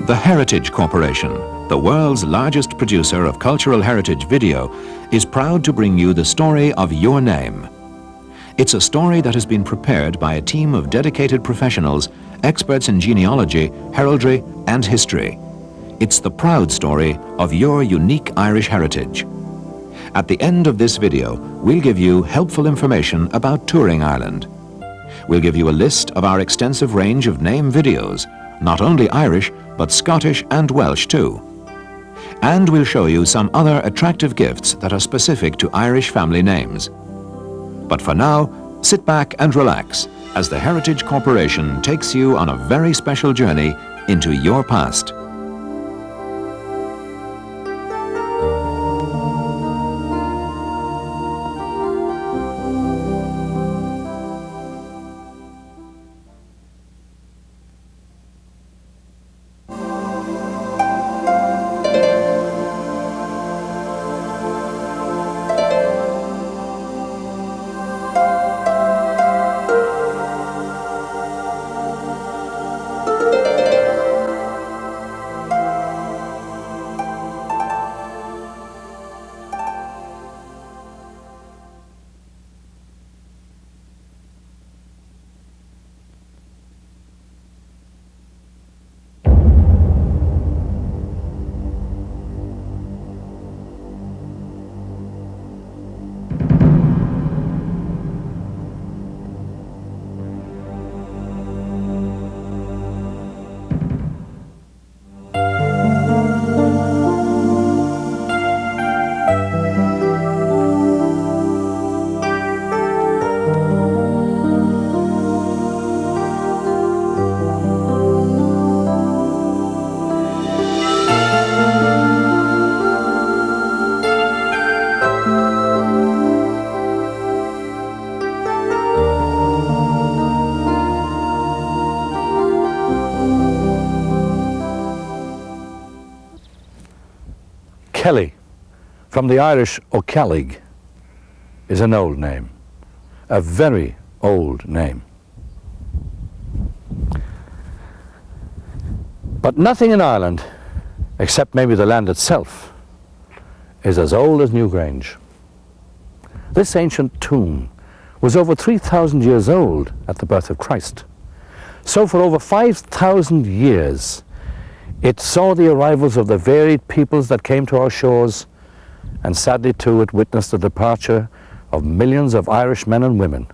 The Heritage Corporation, the world's largest producer of cultural heritage video, is proud to bring you the story of your name. It's a story that has been prepared by a team of dedicated professionals, experts in genealogy, heraldry, and history. It's the proud story of your unique Irish heritage. At the end of this video, we'll give you helpful information about touring Ireland. We'll give you a list of our extensive range of name videos, not only Irish, but Scottish and Welsh too. And we'll show you some other attractive gifts that are specific to Irish family names. But for now, sit back and relax as the Heritage Corporation takes you on a very special journey into your past. Kelley, from the Irish O'Kellig, is an old name, a very old name. But nothing in Ireland, except maybe the land itself, is as old as Newgrange. This ancient tomb was over 3,000 years old at the birth of Christ. So for over 5,000 years, it saw the arrivals of the varied peoples that came to our shores, and sadly too it witnessed the departure of millions of Irish men and women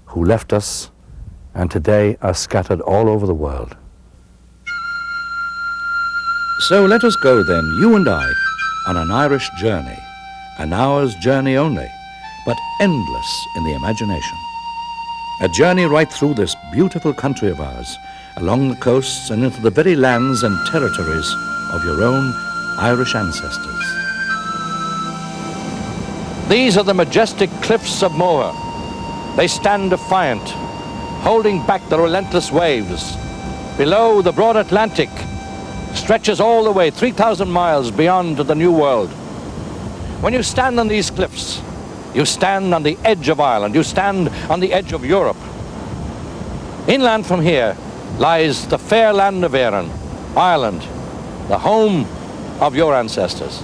who left us and today are scattered all over the world. So let us go then, you and I, on an Irish journey, an hour's journey only, but endless in the imagination. A journey right through this beautiful country of ours, along the coasts and into the very lands and territories of your own Irish ancestors. These are the majestic cliffs of Moher. They stand defiant, holding back the relentless waves. Below, the broad Atlantic stretches all the way 3,000 miles beyond to the New World. When you stand on these cliffs, you stand on the edge of Ireland, you stand on the edge of Europe. Inland from here lies the fair land of Éireann, Ireland, the home of your ancestors.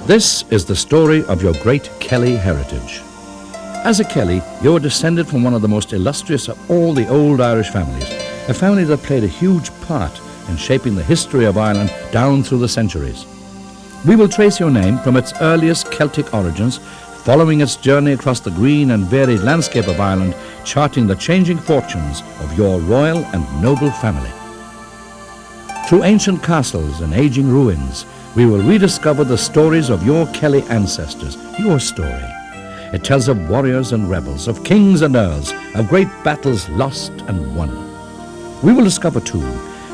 This is the story of your great Kelley heritage. As a Kelley, you're descended from one of the most illustrious of all the old Irish families, a family that played a huge part in shaping the history of Ireland down through the centuries. We will trace your name from its earliest Celtic origins, following its journey across the green and varied landscape of Ireland, charting the changing fortunes of your royal and noble family. Through ancient castles and aging ruins, we will rediscover the stories of your Kelley ancestors, your story. It tells of warriors and rebels, of kings and earls, of great battles lost and won. We will discover, too,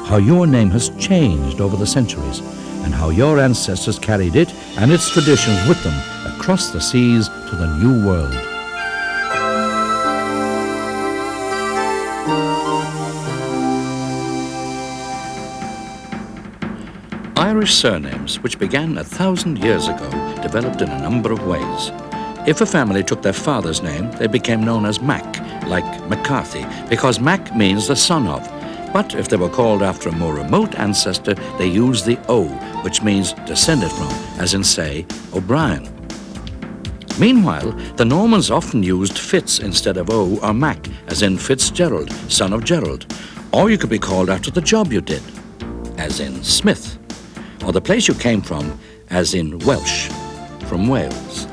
how your name has changed over the centuries, and how your ancestors carried it and its traditions with them across the seas to the New World. Irish surnames, which began 1,000 years ago, developed in a number of ways. If a family took their father's name, they became known as Mac, like McCarthy, because Mac means the son of. But if they were called after a more remote ancestor, they used the O, which means descended from, as in, say, O'Brien. Meanwhile, the Normans often used Fitz instead of O or Mac, as in Fitzgerald, son of Gerald. Or you could be called after the job you did, as in Smith, or the place you came from, as in Welsh, from Wales.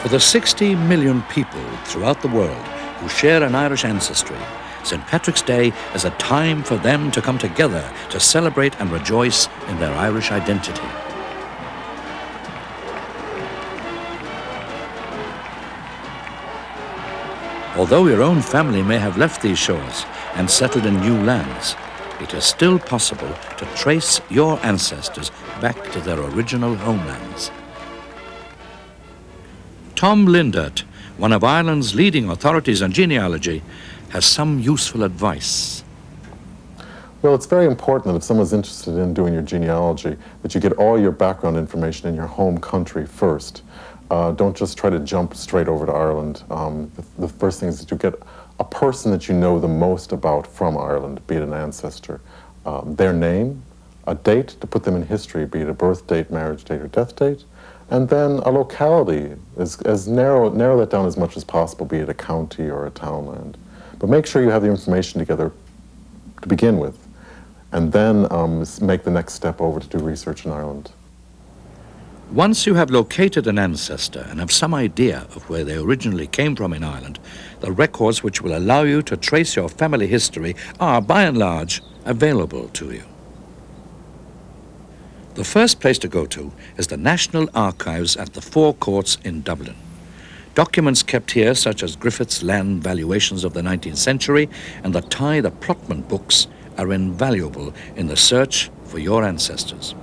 For the 60 million people throughout the world who share an Irish ancestry, St. Patrick's Day is a time for them to come together to celebrate and rejoice in their Irish identity. Although your own family may have left these shores and settled in new lands, it is still possible to trace your ancestors back to their original homelands. Tom Lindert, one of Ireland's leading authorities on genealogy, has some useful advice. Well, it's very important that if someone's interested in doing your genealogy, that you get all your background information in your home country first. Don't just try to jump straight over to Ireland. The first thing is that you get a person that you know the most about from Ireland, be it an ancestor, their name, a date to put them in history, be it a birth date, marriage date, or death date, and then a locality, narrow that down as much as possible, be it a county or a townland. But make sure you have the information together to begin with, and then make the next step over to do research in Ireland. Once you have located an ancestor and have some idea of where they originally came from in Ireland, the records which will allow you to trace your family history are, by and large, available to you. The first place to go to is the National Archives at the Four Courts in Dublin. Documents kept here, such as Griffith's land valuations of the 19th century and the Tye the Plotman books, are invaluable in the search for your ancestors.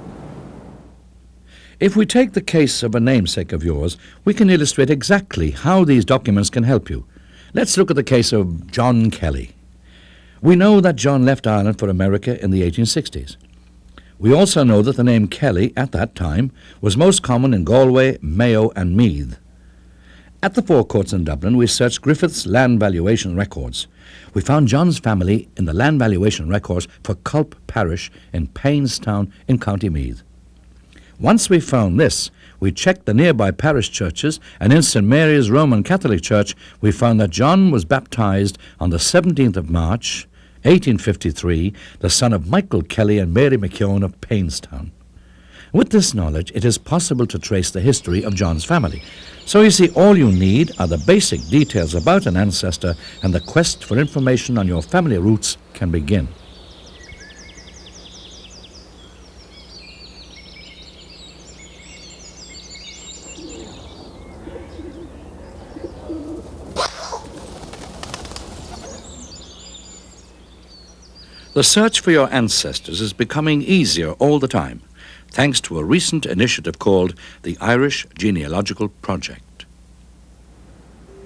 If we take the case of a namesake of yours, we can illustrate exactly how these documents can help you. Let's look at the case of John Kelley. We know that John left Ireland for America in the 1860s. We also know that the name Kelley, at that time, was most common in Galway, Mayo and Meath. At the Four Courts in Dublin, we searched Griffith's land valuation records. We found John's family in the land valuation records for Culp Parish in Painstown in County Meath. Once we found this, we checked the nearby parish churches, and in St. Mary's Roman Catholic Church, we found that John was baptized on the 17th of March, 1853, the son of Michael Kelley and Mary McKeown of Painstown. With this knowledge, it is possible to trace the history of John's family. So you see, all you need are the basic details about an ancestor, and the quest for information on your family roots can begin. The search for your ancestors is becoming easier all the time, thanks to a recent initiative called the Irish Genealogical Project.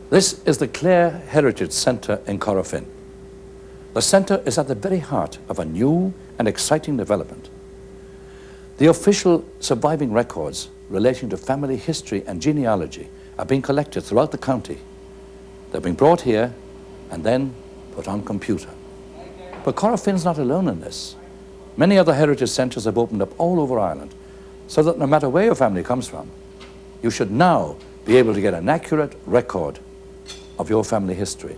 This is the Clare Heritage Centre in Corofin. The centre is at the very heart of a new and exciting development. The official surviving records relating to family history and genealogy are being collected throughout the county. They're being brought here and then put on computer. But Corofin's not alone in this. Many other heritage centres have opened up all over Ireland, so that no matter where your family comes from, you should now be able to get an accurate record of your family history.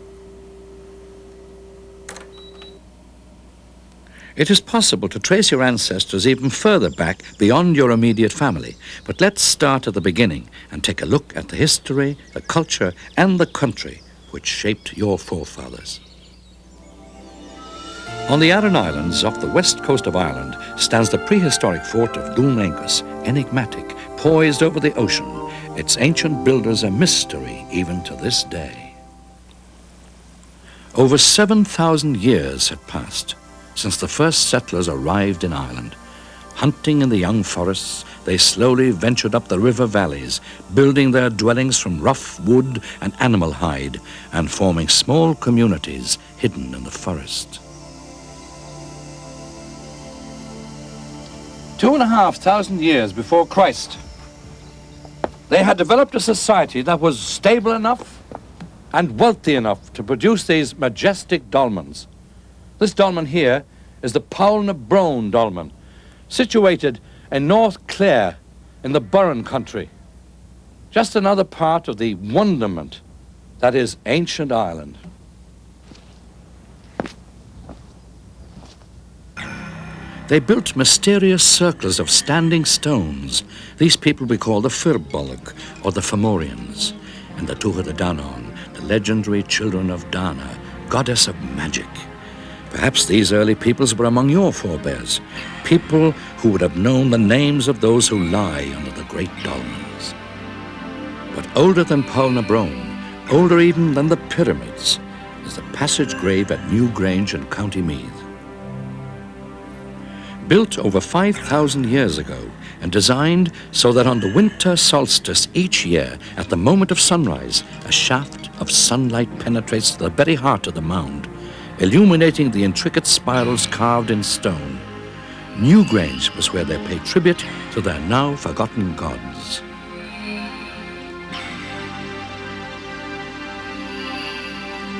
It is possible to trace your ancestors even further back beyond your immediate family, but let's start at the beginning and take a look at the history, the culture, and the country which shaped your forefathers. On the Aran Islands off the west coast of Ireland stands the prehistoric fort of Dún Aengus, enigmatic, poised over the ocean, its ancient builders a mystery even to this day. Over 7,000 years had passed since the first settlers arrived in Ireland. Hunting in the young forests, they slowly ventured up the river valleys, building their dwellings from rough wood and animal hide, and forming small communities hidden in the forest. 2,500 years before Christ, they had developed a society that was stable enough and wealthy enough to produce these majestic dolmens. This dolmen here is the Paul Brone dolmen, situated in North Clare in the Burren country. Just another part of the wonderment that is ancient Ireland. They built mysterious circles of standing stones. These people we call the Firbolg, or the Fomorians, and the Tuatha De Danann, the legendary children of Dana, goddess of magic. Perhaps these early peoples were among your forebears, people who would have known the names of those who lie under the great dolmens. But older than Paul na Brone, older even than the pyramids, is the passage grave at Newgrange in County Meath. Built over 5,000 years ago and designed so that on the winter solstice each year, at the moment of sunrise, a shaft of sunlight penetrates to the very heart of the mound, illuminating the intricate spirals carved in stone. Newgrange was where they paid tribute to their now forgotten gods.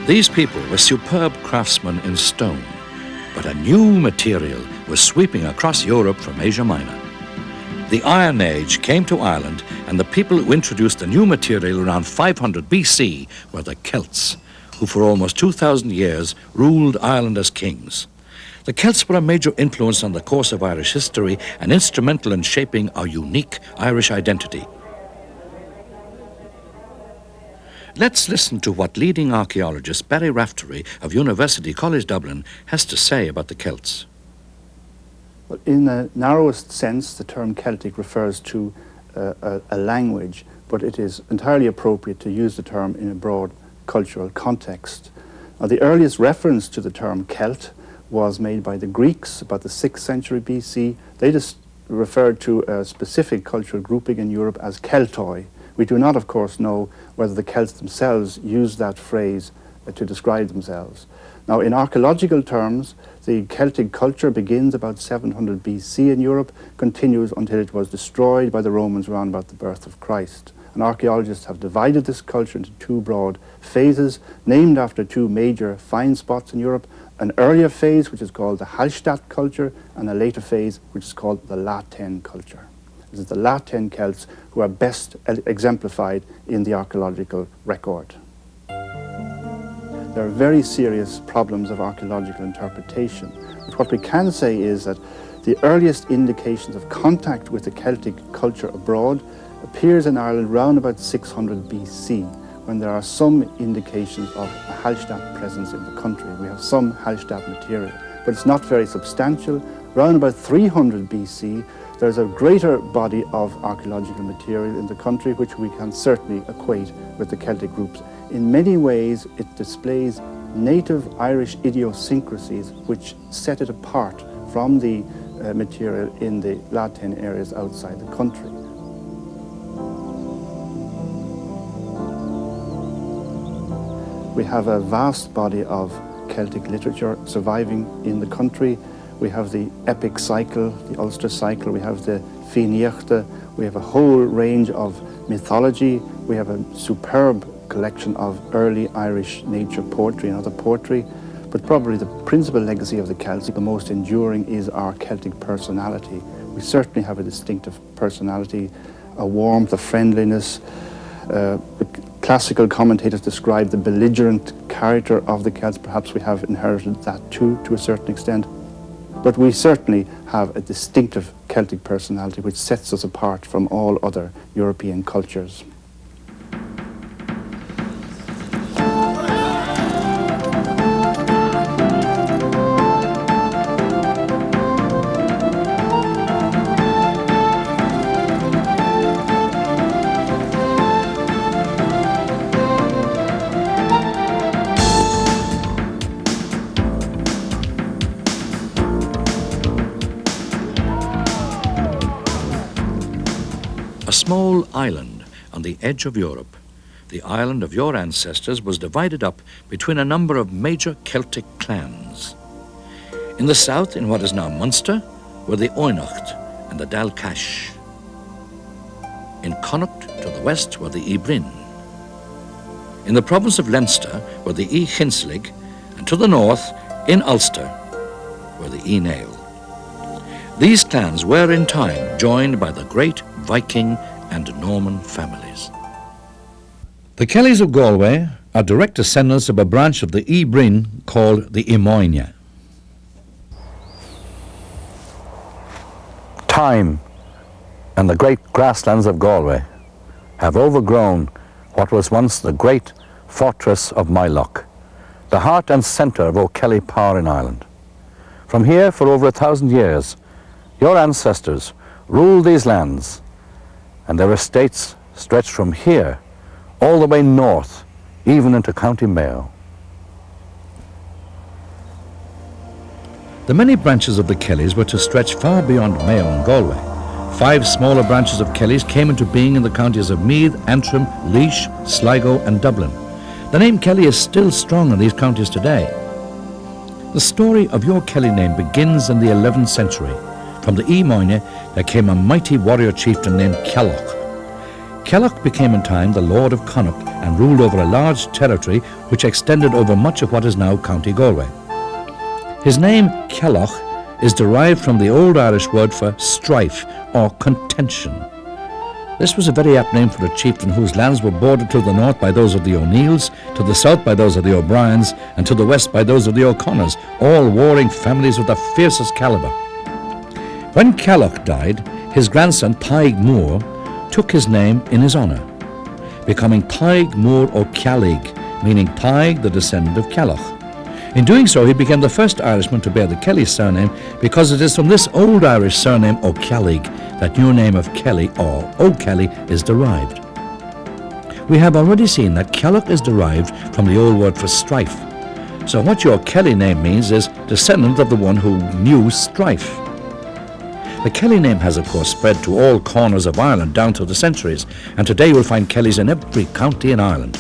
These people were superb craftsmen in stone, but a new material was sweeping across Europe from Asia Minor. The Iron Age came to Ireland, and the people who introduced the new material around 500 BC were the Celts, who for almost 2,000 years ruled Ireland as kings. The Celts were a major influence on the course of Irish history and instrumental in shaping our unique Irish identity. Let's listen to what leading archaeologist Barry Raftery of University College Dublin has to say about the Celts. Well, in the narrowest sense, the term Celtic refers to a language, but it is entirely appropriate to use the term in a broad cultural context. Now, the earliest reference to the term Celt was made by the Greeks about the 6th century BC. They just referred to a specific cultural grouping in Europe as Keltoi. We do not, of course, know whether the Celts themselves used that phrase to describe themselves. Now, in archaeological terms, the Celtic culture begins about 700 BC in Europe, continues until it was destroyed by the Romans around about the birth of Christ. And archaeologists have divided this culture into two broad phases, named after two major find spots in Europe: an earlier phase, which is called the Hallstatt culture, and a later phase, which is called the Latin culture. This is the Latin Celts who are best exemplified in the archaeological record. There are very serious problems of archaeological interpretation. But what we can say is that the earliest indications of contact with the Celtic culture abroad appears in Ireland around about 600 BC, when there are some indications of a Hallstatt presence in the country. We have some Hallstatt material, but it's not very substantial. Around about 300 BC, there's a greater body of archaeological material in the country, which we can certainly equate with the Celtic groups. In many ways, it displays native Irish idiosyncrasies which set it apart from the material in the Latin areas outside the country. We have a vast body of Celtic literature surviving in the country. We have the epic cycle, the Ulster cycle, we have the Fíneachta, we have a whole range of mythology, we have a superb collection of early Irish nature poetry and other poetry, but probably the principal legacy of the Celts, the most enduring, is our Celtic personality. We certainly have a distinctive personality, a warmth, a friendliness. The classical commentators describe the belligerent character of the Celts. Perhaps we have inherited that too, to a certain extent. But we certainly have a distinctive Celtic personality which sets us apart from all other European cultures. island on the edge of Europe. The island of your ancestors was divided up between a number of major Celtic clans. In the south, in what is now Munster, were the Oinocht and the Dalcash. In Connacht, to the west, were the Ibrin. In the province of Leinster were the Hinslig, and to the north, in Ulster, were the Nael. These clans were in time joined by the great Viking and Norman families. The Kelleys of Galway are direct descendants of a branch of the Ibrin called the Imoine. Time and the great grasslands of Galway have overgrown what was once the great fortress of Moyloch, the heart and centre of O'Kelly power in Ireland. From here, for over 1,000 years, your ancestors ruled these lands, and their estates stretched from here all the way north, even into County Mayo. The many branches of the Kelleys were to stretch far beyond Mayo and Galway. 5 smaller branches of Kelleys came into being in the counties of Meath, Antrim, Laois, Sligo and Dublin. The name Kelley is still strong in these counties today. The story of your Kelley name begins in the 11th century. From the Imoine there came a mighty warrior chieftain named Kellogh. Kellogh became in time the Lord of Connacht and ruled over a large territory which extended over much of what is now County Galway. His name, Kellogh, is derived from the Old Irish word for strife or contention. This was a very apt name for a chieftain whose lands were bordered to the north by those of the O'Neills, to the south by those of the O'Briens, and to the west by those of the O'Connors, all warring families of the fiercest calibre. When Kellogh died, his grandson Taig Moore took his name in his honour, becoming Taig Moore O'Calig, meaning Taig, the descendant of Kellogh. In doing so, he became the first Irishman to bear the Kelley surname, because it is from this Old Irish surname O'Calig that your name of Kelley or O'Kelly is derived. We have already seen that Kellogh is derived from the old word for strife. So what your Kelley name means is descendant of the one who knew strife. The Kelley name has, of course, spread to all corners of Ireland down through the centuries, and today you'll find Kelleys in every county in Ireland.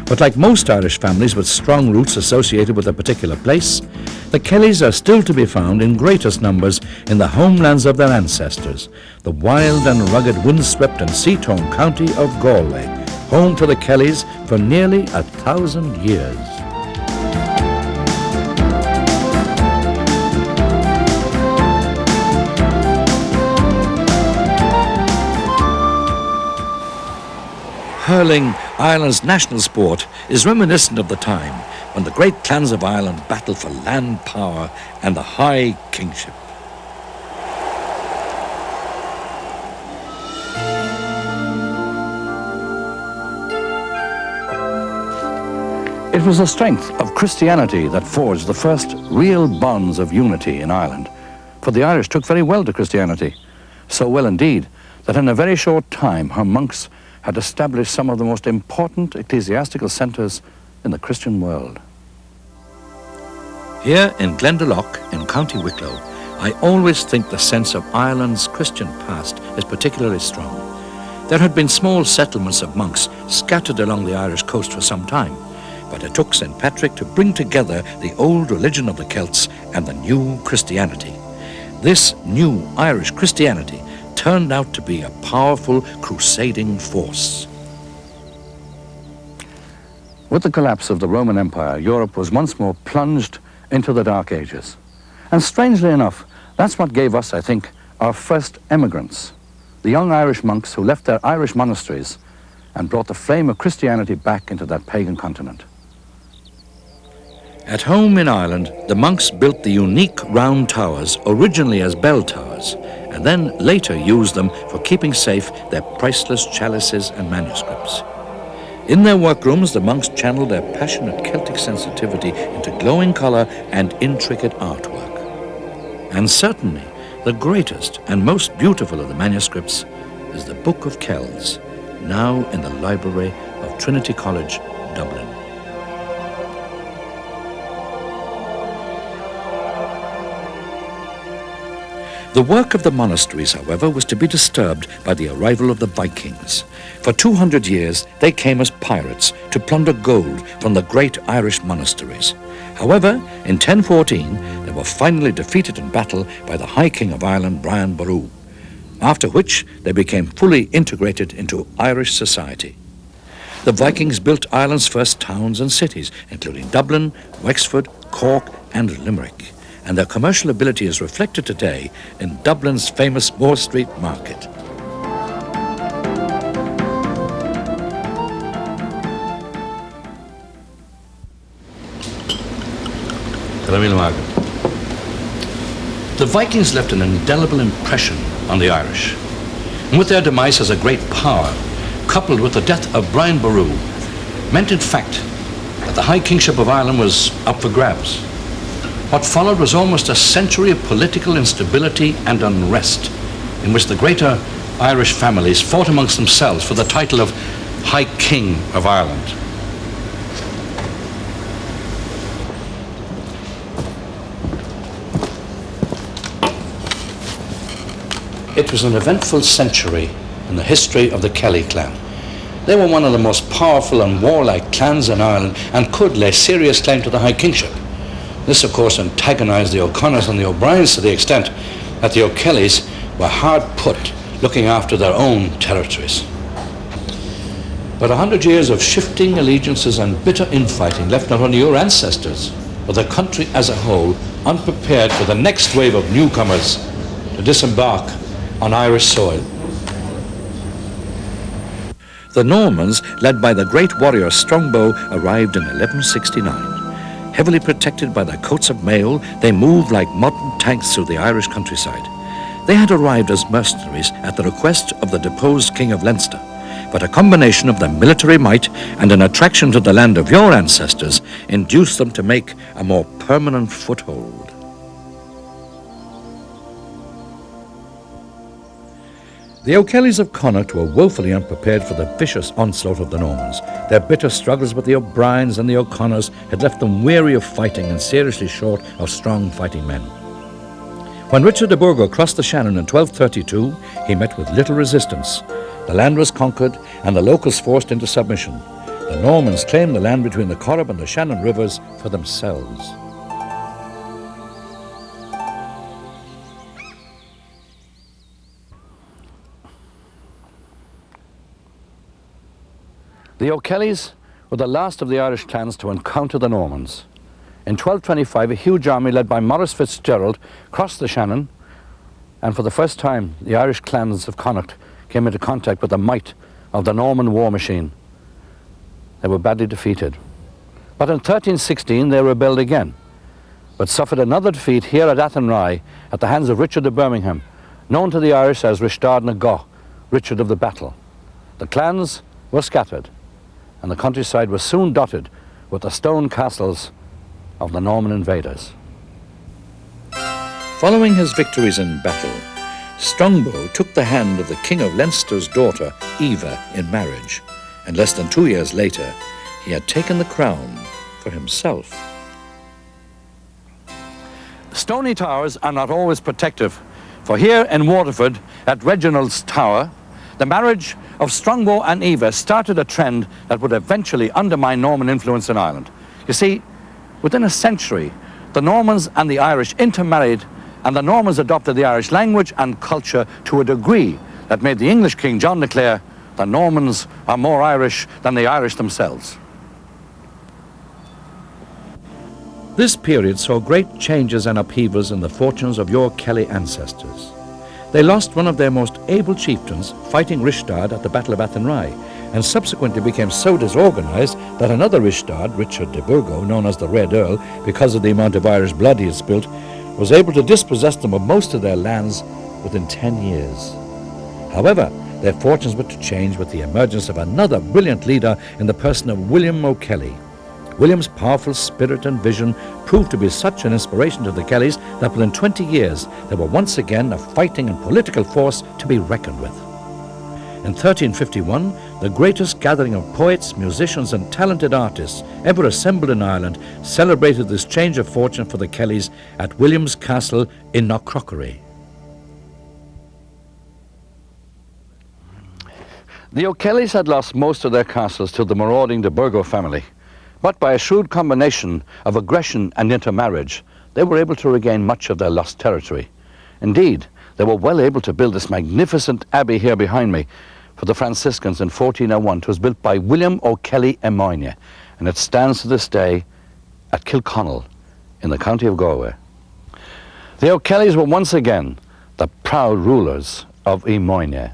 But like most Irish families with strong roots associated with a particular place, the Kelleys are still to be found in greatest numbers in the homelands of their ancestors, the wild and rugged windswept and sea-torn county of Galway, home to the Kelleys for nearly 1,000 years. Hurling, Ireland's national sport, is reminiscent of the time when the great clans of Ireland battled for land power and the high kingship. It was the strength of Christianity that forged the first real bonds of unity in Ireland, for the Irish took very well to Christianity, so well indeed that in a very short time her monks had established some of the most important ecclesiastical centres in the Christian world. Here in Glendalough in County Wicklow, I always think the sense of Ireland's Christian past is particularly strong. There had been small settlements of monks scattered along the Irish coast for some time, but it took St. Patrick to bring together the old religion of the Celts and the new Christianity. This new Irish Christianity turned out to be a powerful crusading force. With the collapse of the Roman Empire, Europe was once more plunged into the Dark Ages. And strangely enough, that's what gave us, I think, our first emigrants, the young Irish monks who left their Irish monasteries and brought the flame of Christianity back into that pagan continent. At home in Ireland, the monks built the unique round towers, originally as bell towers, and then later used them for keeping safe their priceless chalices and manuscripts. In their workrooms, the monks channeled their passionate Celtic sensitivity into glowing colour and intricate artwork. And certainly, the greatest and most beautiful of the manuscripts is the Book of Kells, now in the library of Trinity College, Dublin. The work of the monasteries, however, was to be disturbed by the arrival of the Vikings. For 200 years, they came as pirates to plunder gold from the great Irish monasteries. However, in 1014, they were finally defeated in battle by the High King of Ireland, Brian Boru, after which they became fully integrated into Irish society. The Vikings built Ireland's first towns and cities, including Dublin, Wexford, Cork, and Limerick, and their commercial ability is reflected today in Dublin's famous Moore Street Market. The Vikings left an indelible impression on the Irish, and with their demise as a great power, coupled with the death of Brian Boru, meant in fact that the High Kingship of Ireland was up for grabs. What followed was almost a century of political instability and unrest, in which the greater Irish families fought amongst themselves for the title of High King of Ireland. It was an eventful century in the history of the Kelley clan. They were one of the most powerful and warlike clans in Ireland and could lay serious claim to the High Kingship. This, of course, antagonised the O'Connors and the O'Briens to the extent that the O'Kelleys were hard put looking after their own territories. But 100 years of shifting allegiances and bitter infighting left not only your ancestors, but the country as a whole unprepared for the next wave of newcomers to disembark on Irish soil. The Normans, led by the great warrior Strongbow, arrived in 1169. Heavily protected by their coats of mail, they moved like modern tanks through the Irish countryside. They had arrived as mercenaries at the request of the deposed King of Leinster, but a combination of their military might and an attraction to the land of your ancestors induced them to make a more permanent foothold. The O'Kelleys of Connacht were woefully unprepared for the vicious onslaught of the Normans. Their bitter struggles with the O'Briens and the O'Connors had left them weary of fighting and seriously short of strong fighting men. When Richard de Burgo crossed the Shannon in 1232, he met with little resistance. The land was conquered and the locals forced into submission. The Normans claimed the land between the Corrib and the Shannon rivers for themselves. The O'Kelleys were the last of the Irish clans to encounter the Normans. In 1225, a huge army led by Maurice Fitzgerald crossed the Shannon, and for the first time, the Irish clans of Connacht came into contact with the might of the Norman war machine. They were badly defeated. But in 1316, they rebelled again, but suffered another defeat here at Athenry at the hands of Richard of Birmingham, known to the Irish as Rishtard na Goch, Richard of the Battle. The clans were scattered, and the countryside was soon dotted with the stone castles of the Norman invaders. Following his victories in battle, Strongbow took the hand of the King of Leinster's daughter, Eva, in marriage, and less than 2 years later, he had taken the crown for himself. Stony towers are not always protective, for here in Waterford, at Reginald's Tower, the marriage of Strongbow and Eva started a trend that would eventually undermine Norman influence in Ireland. You see, within a century, the Normans and the Irish intermarried, and the Normans adopted the Irish language and culture to a degree that made the English King John declare, "The Normans are more Irish than the Irish themselves." This period saw great changes and upheavals in the fortunes of your Kelley ancestors. They lost one of their most able chieftains fighting Rishtard at the Battle of Athenry, and subsequently became so disorganized that another Rishtard, Richard de Burgo, known as the Red Earl because of the amount of Irish blood he had spilt, was able to dispossess them of most of their lands within 10 years. However, their fortunes were to change with the emergence of another brilliant leader in the person of William O'Kelly. William's powerful spirit and vision proved to be such an inspiration to the Kelleys that within 20 years they were once again a fighting and political force to be reckoned with. In 1351, the greatest gathering of poets, musicians and talented artists ever assembled in Ireland celebrated this change of fortune for the Kelleys at William's Castle in Knockcrockery. The O'Kelleys had lost most of their castles to the marauding de Burgo family, but by a shrewd combination of aggression and intermarriage, they were able to regain much of their lost territory. Indeed, they were well able to build this magnificent abbey here behind me for the Franciscans in 1401. It was built by William O'Kelly Emoyne, and it stands to this day at Kilconnell in the county of Galway. The O'Kellys were once again the proud rulers of Emoyne.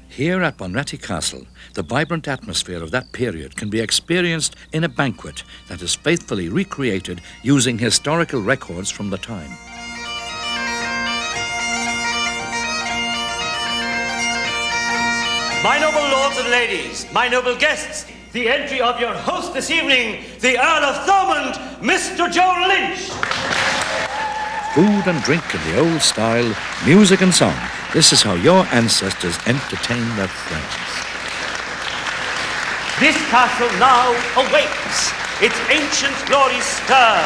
Here at Bunratty Castle, the vibrant atmosphere of that period can be experienced in a banquet that is faithfully recreated using historical records from the time. My noble lords and ladies, my noble guests, the entry of your host this evening, the Earl of Thomond, Mr. Joe Lynch. Food and drink in the old style, music and song. This is how your ancestors entertained their friends. This castle now awakes, its ancient glories stir.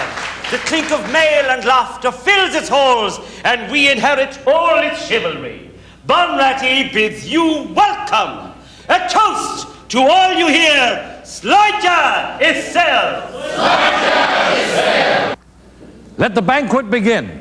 The clink of mail and laughter fills its halls, and we inherit all its chivalry. Bunratty bids you welcome. A toast to all you hear. Sláinte is sail. Sláinte is sail. Let the banquet begin.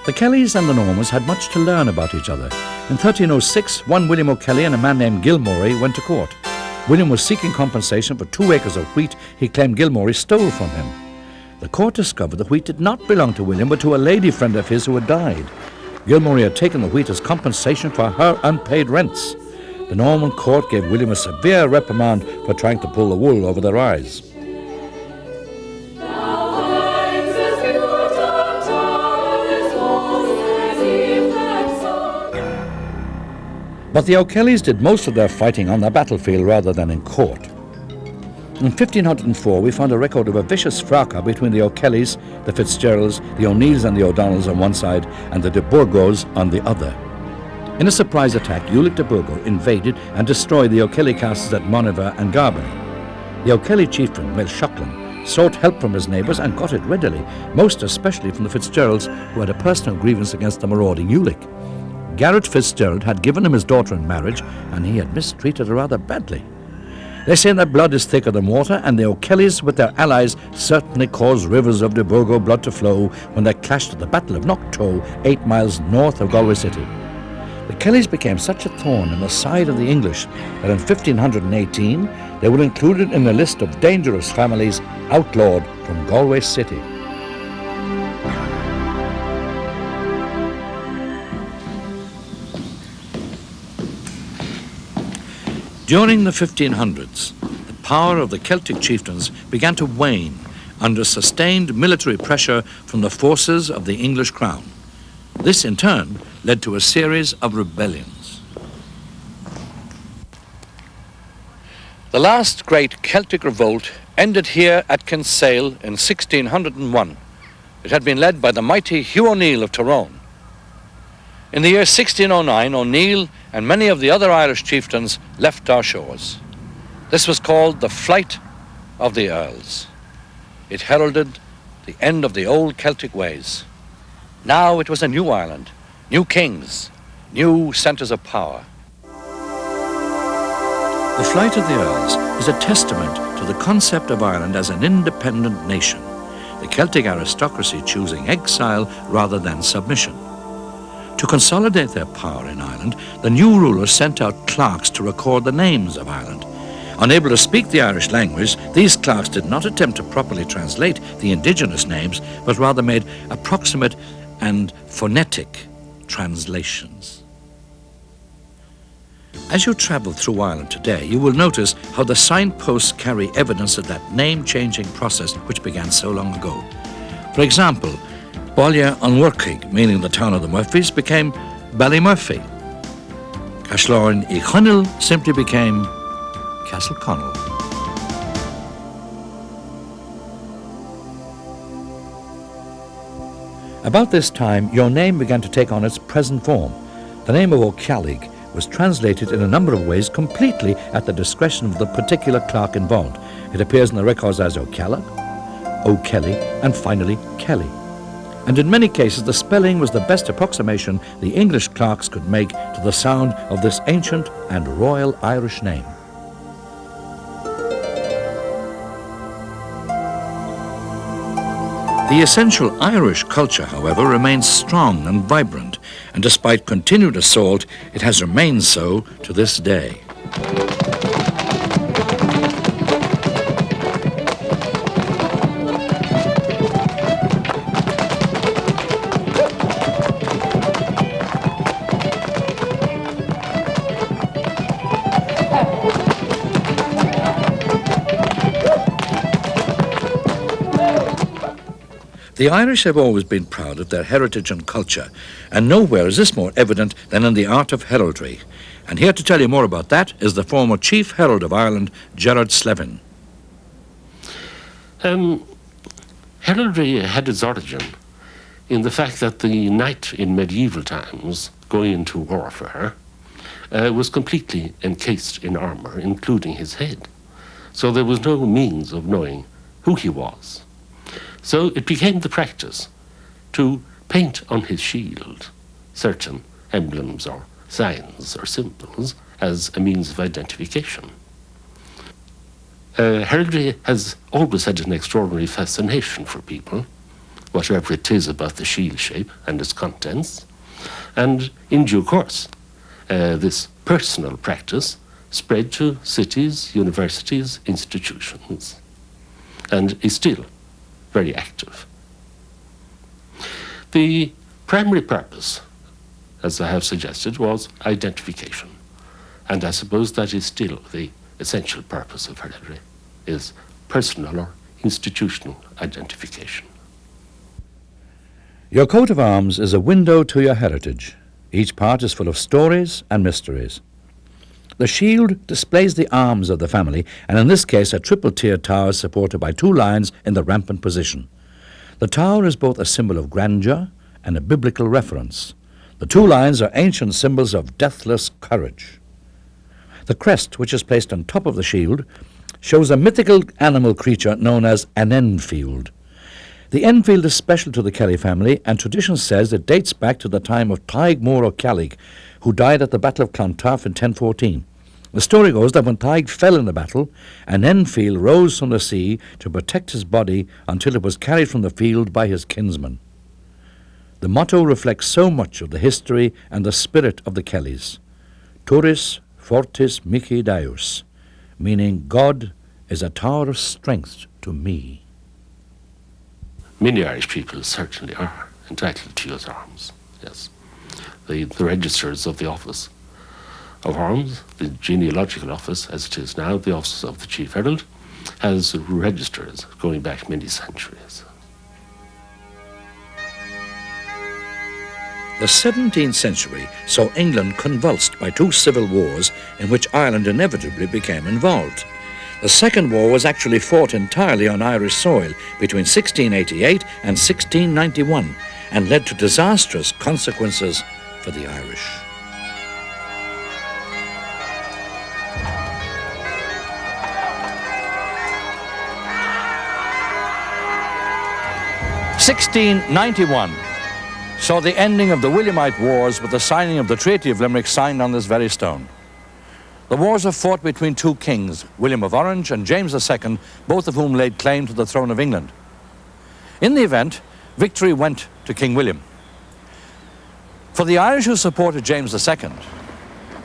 The Kelleys and the Normans had much to learn about each other. In 1306, one William O'Kelly and a man named Gilmory went to court. William was seeking compensation for 2 acres of wheat he claimed Gilmory stole from him. The court discovered the wheat did not belong to William, but to a lady friend of his who had died. Gilmory had taken the wheat as compensation for her unpaid rents. The Norman court gave William a severe reprimand for trying to pull the wool over their eyes. But the O'Kellys did most of their fighting on the battlefield rather than in court. In 1504, we found a record of a vicious fracas between the O'Kellys, the Fitzgeralds, the O'Neills and the O'Donnells on one side, and the de Burgos on the other. In a surprise attack, Ulick de Burgo invaded and destroyed the O'Kelly castles at Moniver and Garbany. The O'Kelly chieftain, Melchoclan, sought help from his neighbours and got it readily, most especially from the Fitzgeralds, who had a personal grievance against the marauding Ulick. Garrett Fitzgerald had given him his daughter in marriage, and he had mistreated her rather badly. They say that blood is thicker than water, and the O'Kellys with their allies certainly caused rivers of de Burgo blood to flow when they clashed at the Battle of Knocktoe, 8 miles north of Galway City. The Kellys became such a thorn in the side of the English that in 1518 they were included in a list of dangerous families outlawed from Galway City. During the 1500s, the power of the Celtic chieftains began to wane under sustained military pressure from the forces of the English crown. This, in turn, led to a series of rebellions. The last great Celtic revolt ended here at Kinsale in 1601. It had been led by the mighty Hugh O'Neill of Tyrone. In the year 1609, O'Neill and many of the other Irish chieftains left our shores. This was called the Flight of the Earls. It heralded the end of the old Celtic ways. Now it was a new Ireland, new kings, new centres of power. The Flight of the Earls is a testament to the concept of Ireland as an independent nation, the Celtic aristocracy choosing exile rather than submission. To consolidate their power in Ireland, the new rulers sent out clerks to record the names of Ireland. Unable to speak the Irish language, these clerks did not attempt to properly translate the indigenous names, but rather made approximate and phonetic translations. As you travel through Ireland today, you will notice how the signposts carry evidence of that name-changing process which began so long ago. For example, Báile an Mhuircheig, meaning the town of the Murphys, became Ballymurphy. Ashlarn I Chunnell simply became Castle Connell. About this time, your name began to take on its present form. The name of O'Kellig was translated in a number of ways completely at the discretion of the particular clerk involved. It appears in the records as O'Kellag, O'Kelly, and finally Kelley. And in many cases, the spelling was the best approximation the English clerks could make to the sound of this ancient and royal Irish name. The essential Irish culture, however, remains strong and vibrant, and despite continued assault, it has remained so to this day. The Irish have always been proud of their heritage and culture, and nowhere is this more evident than in the art of heraldry. And here to tell you more about that is the former Chief Herald of Ireland, Gerard Slevin. Heraldry had its origin in the fact that the knight in medieval times, going into warfare, was completely encased in armour, including his head. So there was no means of knowing who he was. So it became the practice to paint on his shield certain emblems or signs or symbols as a means of identification. Heraldry has always had an extraordinary fascination for people, whatever it is about the shield shape and its contents. And in due course, this personal practice spread to cities, universities, institutions, and is still very active. The primary purpose, as I have suggested, was identification. And I suppose that is still the essential purpose of heraldry, is personal or institutional identification. Your coat of arms is a window to your heritage. Each part is full of stories and mysteries. The shield displays the arms of the family, and in this case a triple-tiered tower supported by two lions in the rampant position. The tower is both a symbol of grandeur and a biblical reference. The two lions are ancient symbols of deathless courage. The crest, which is placed on top of the shield, shows a mythical animal creature known as an Enfield. The Enfield is special to the Kelley family, and tradition says it dates back to the time of Taigh Mór O'Kellig, who died at the Battle of Clontarf in 1014. The story goes that when Taigh fell in the battle, an Enfield rose from the sea to protect his body until it was carried from the field by his kinsman. The motto reflects so much of the history and the spirit of the Kelleys. Turis fortis mihi Deus, meaning God is a tower of strength to me. Many Irish people certainly are entitled to use arms, yes. The registers of the office of arms, the Genealogical office, as it is now, the office of the Chief Herald, has registers going back many centuries. The 17th century saw England convulsed by two civil wars in which Ireland inevitably became involved. The Second War was actually fought entirely on Irish soil between 1688 and 1691 and led to disastrous consequences for the Irish. (1691) saw the ending of the Williamite Wars with the signing of the Treaty of Limerick, signed on this very stone. The wars were fought between two kings, William of Orange and James II, both of whom laid claim to the throne of England. In the event, victory went to King William. For the Irish who supported James II,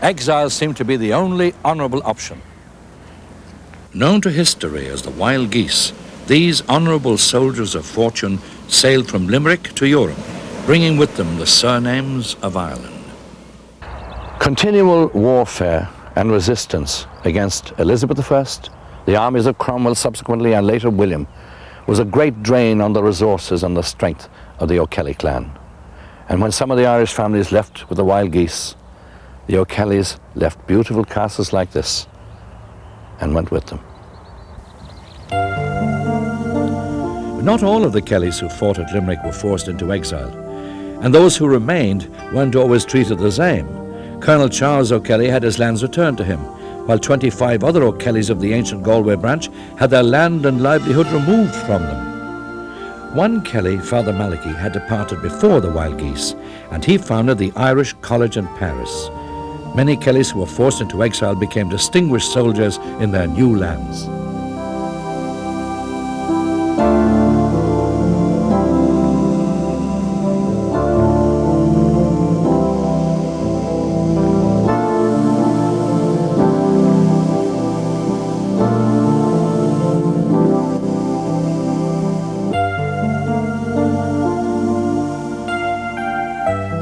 exile seemed to be the only honourable option. Known to history as the Wild Geese, these honourable soldiers of fortune sailed from Limerick to Europe, bringing with them the surnames of Ireland. Continual warfare and resistance against Elizabeth I, the armies of Cromwell subsequently, and later William, was a great drain on the resources and the strength of the O'Kelly clan. And when some of the Irish families left with the Wild Geese, the O'Kelleys left beautiful castles like this and went with them. Not all of the Kelleys who fought at Limerick were forced into exile, and those who remained weren't always treated the same. Colonel Charles O'Kelly had his lands returned to him, while 25 other O'Kellys of the ancient Galway branch had their land and livelihood removed from them. One Kelley, Father Malachy, had departed before the Wild Geese, and he founded the Irish College in Paris. Many Kellys who were forced into exile became distinguished soldiers in their new lands.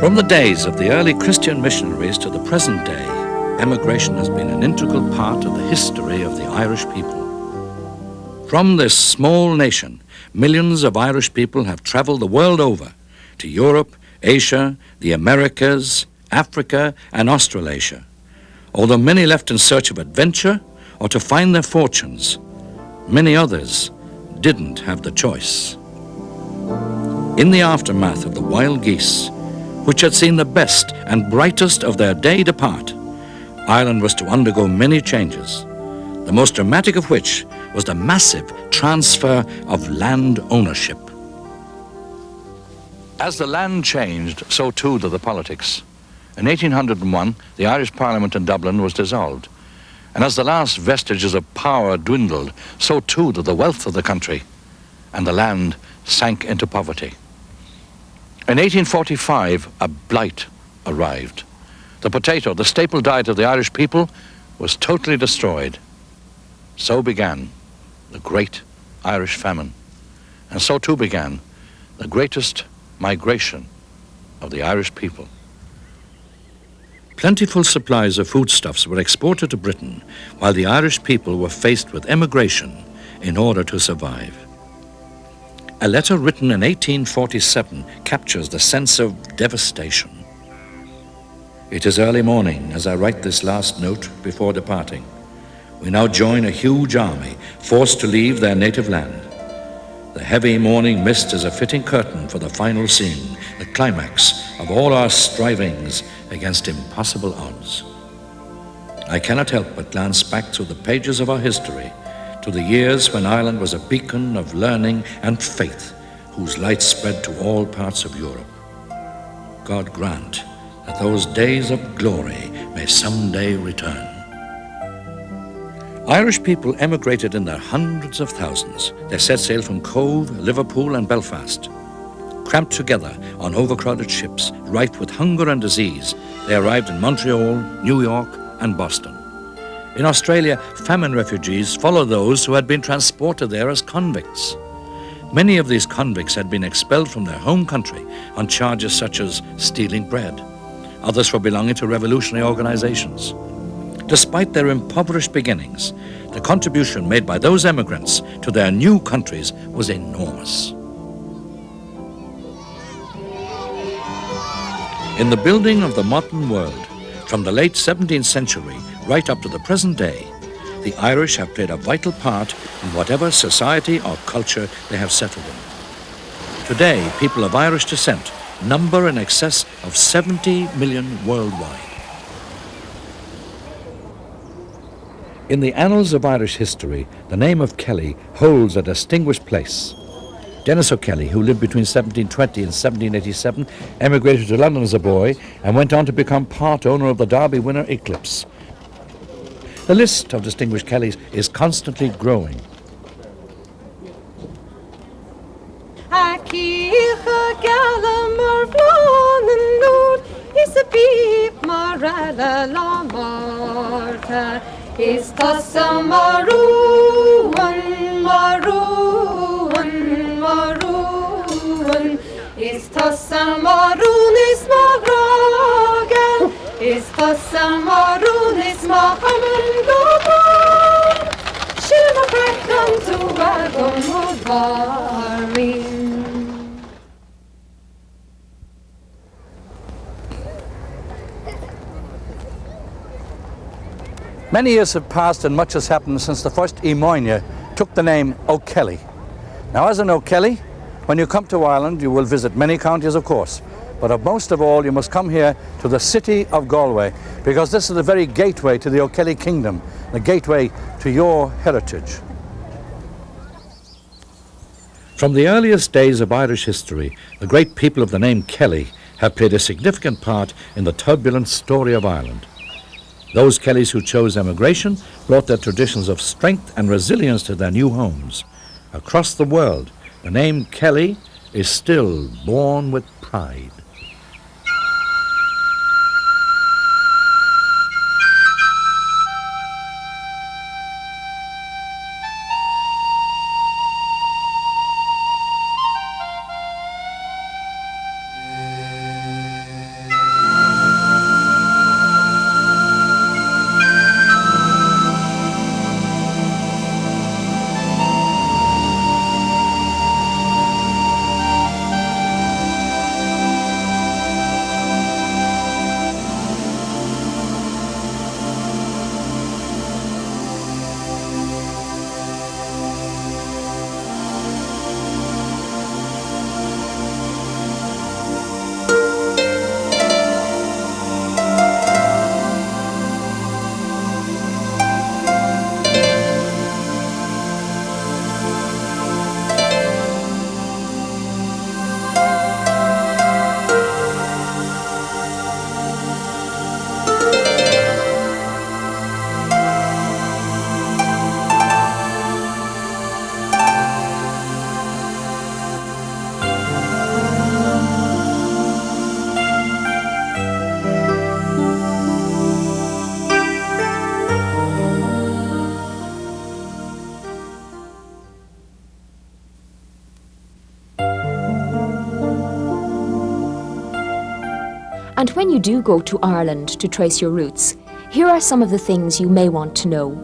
From the days of the early Christian missionaries to the present day, emigration has been an integral part of the history of the Irish people. From this small nation, millions of Irish people have traveled the world over to Europe, Asia, the Americas, Africa, and Australasia. Although many left in search of adventure or to find their fortunes, many others didn't have the choice. In the aftermath of the Wild Geese, which had seen the best and brightest of their day depart, Ireland was to undergo many changes, the most dramatic of which was the massive transfer of land ownership. As the land changed, so too did the politics. In 1801, the Irish Parliament in Dublin was dissolved, and as the last vestiges of power dwindled, so too did the wealth of the country, and the land sank into poverty. In 1845, a blight arrived. The potato, the staple diet of the Irish people, was totally destroyed. So began the Great Irish Famine, and so too began the greatest migration of the Irish people. Plentiful supplies of foodstuffs were exported to Britain, while the Irish people were faced with emigration in order to survive. A letter written in 1847 captures the sense of devastation. It is early morning as I write this last note before departing. We now join a huge army forced to leave their native land. The heavy morning mist is a fitting curtain for the final scene, the climax of all our strivings against impossible odds. I cannot help but glance back through the pages of our history to the years when Ireland was a beacon of learning and faith whose light spread to all parts of Europe. God grant that those days of glory may someday return. Irish people emigrated in their hundreds of thousands. They set sail from Cove, Liverpool and Belfast. Cramped together on overcrowded ships, rife with hunger and disease, they arrived in Montreal, New York and Boston. In Australia, famine refugees followed those who had been transported there as convicts. Many of these convicts had been expelled from their home country on charges such as stealing bread, others for belonging to revolutionary organizations. Despite their impoverished beginnings, the contribution made by those emigrants to their new countries was enormous. In the building of the modern world, from the late 17th century right up to the present day, the Irish have played a vital part in whatever society or culture they have settled in. Today, people of Irish descent number in excess of 70 million worldwide. In the annals of Irish history, the name of Kelley holds a distinguished place. Denis O'Kelly, who lived between 1720 and 1787, emigrated to London as a boy and went on to become part owner of the Derby winner Eclipse. The list of distinguished Kelleys is constantly growing. Is Tassamarun is Magragan, is Tassamarun is Mahaman Goban, Shilma Crackdown to Wagon Mudvarin. Many years have passed and much has happened since the first Emoynia took the name O'Kelley. Now, as an O'Kelley, when you come to Ireland, you will visit many counties, of course, but most of all, you must come here to the city of Galway, because this is the very gateway to the O'Kelley kingdom, the gateway to your heritage. From the earliest days of Irish history, the great people of the name Kelley have played a significant part in the turbulent story of Ireland. Those Kelleys who chose emigration brought their traditions of strength and resilience to their new homes. Across the world, the name Kelley is still borne with pride. And when you do go to Ireland to trace your roots, here are some of the things you may want to know.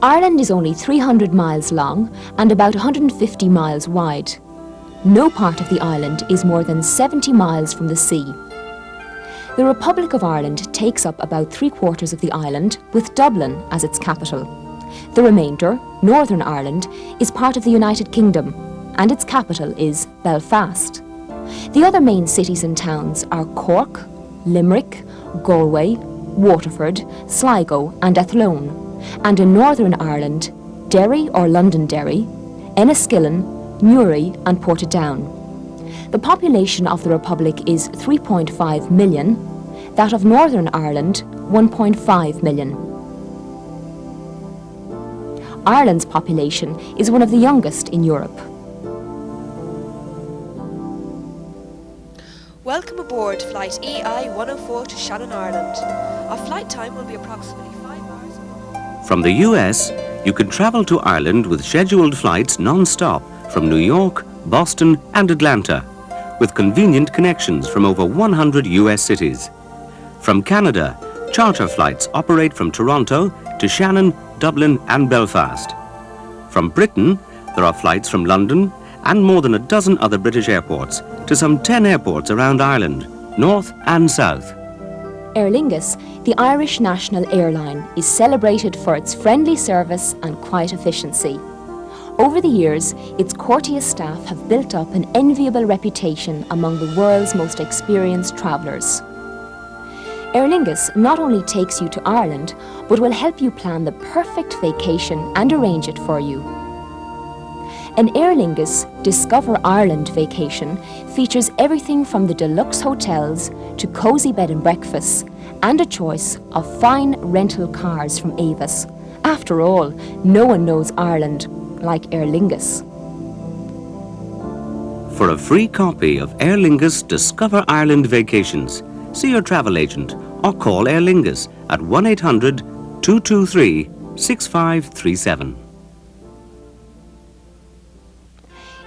Ireland is only 300 miles long and about 150 miles wide. No part of the island is more than 70 miles from the sea. The Republic of Ireland takes up about 3/4 of the island, with Dublin as its capital. The remainder, Northern Ireland, is part of the United Kingdom, and its capital is Belfast. The other main cities and towns are Cork, Limerick, Galway, Waterford, Sligo and Athlone, and in Northern Ireland, Derry or Londonderry, Enniskillen, Newry and Portadown. The population of the Republic is 3.5 million, that of Northern Ireland 1.5 million. Ireland's population is one of the youngest in Europe. Welcome aboard flight EI-104 to Shannon, Ireland. Our flight time will be approximately 5 hours. From the US, you can travel to Ireland with scheduled flights non-stop from New York, Boston and Atlanta, with convenient connections from over 100 US cities. From Canada, charter flights operate from Toronto to Shannon, Dublin and Belfast. From Britain, there are flights from London and more than a dozen other British airports to some 10 airports around Ireland, north and south. Aer Lingus, the Irish national airline, is celebrated for its friendly service and quiet efficiency. Over the years, its courteous staff have built up an enviable reputation among the world's most experienced travellers. Aer Lingus not only takes you to Ireland, but will help you plan the perfect vacation and arrange it for you. An Aer Lingus Discover Ireland vacation features everything from the deluxe hotels to cosy bed and breakfasts and a choice of fine rental cars from Avis. After all, no one knows Ireland like Aer Lingus. For a free copy of Aer Lingus Discover Ireland Vacations, see your travel agent or call Aer Lingus at 1-800-223-6537.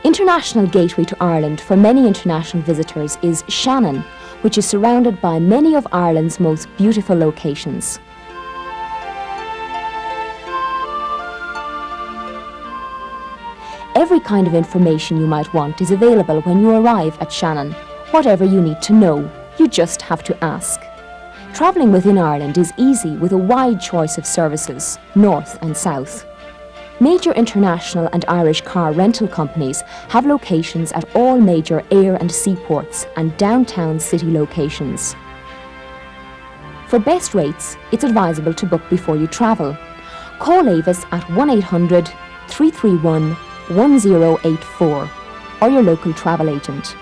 International gateway to Ireland for many international visitors is Shannon, which is surrounded by many of Ireland's most beautiful locations. Every kind of information you might want is available when you arrive at Shannon. Whatever you need to know, you just have to ask. Travelling within Ireland is easy with a wide choice of services, north and south. Major international and Irish car rental companies have locations at all major air and seaports and downtown city locations. For best rates, it's advisable to book before you travel. Call Avis at 1-800-331-1084 or your local travel agent.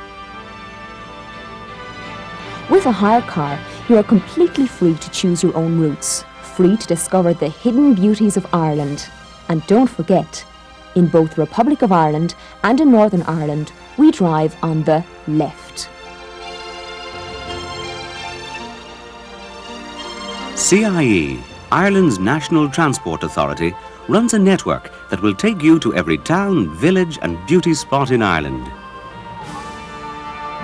With a hire car, you are completely free to choose your own routes, free to discover the hidden beauties of Ireland. And don't forget, in both the Republic of Ireland and in Northern Ireland, we drive on the left. CIE, Ireland's National Transport Authority, runs a network that will take you to every town, village and beauty spot in Ireland.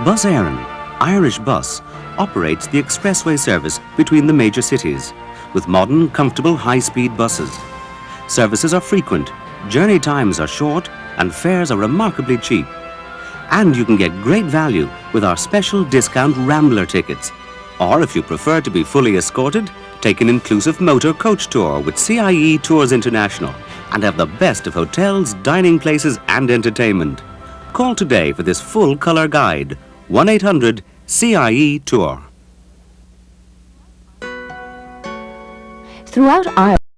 Bus Éireann, Irish Bus, operates the expressway service between the major cities, with modern, comfortable, high-speed buses. Services are frequent, journey times are short, and fares are remarkably cheap. And you can get great value with our special discount Rambler tickets. Or if you prefer to be fully escorted, take an inclusive motor coach tour with CIE Tours International and have the best of hotels, dining places and entertainment. Call today for this full colour guide. 1-800-CIE Tour. Throughout Ireland,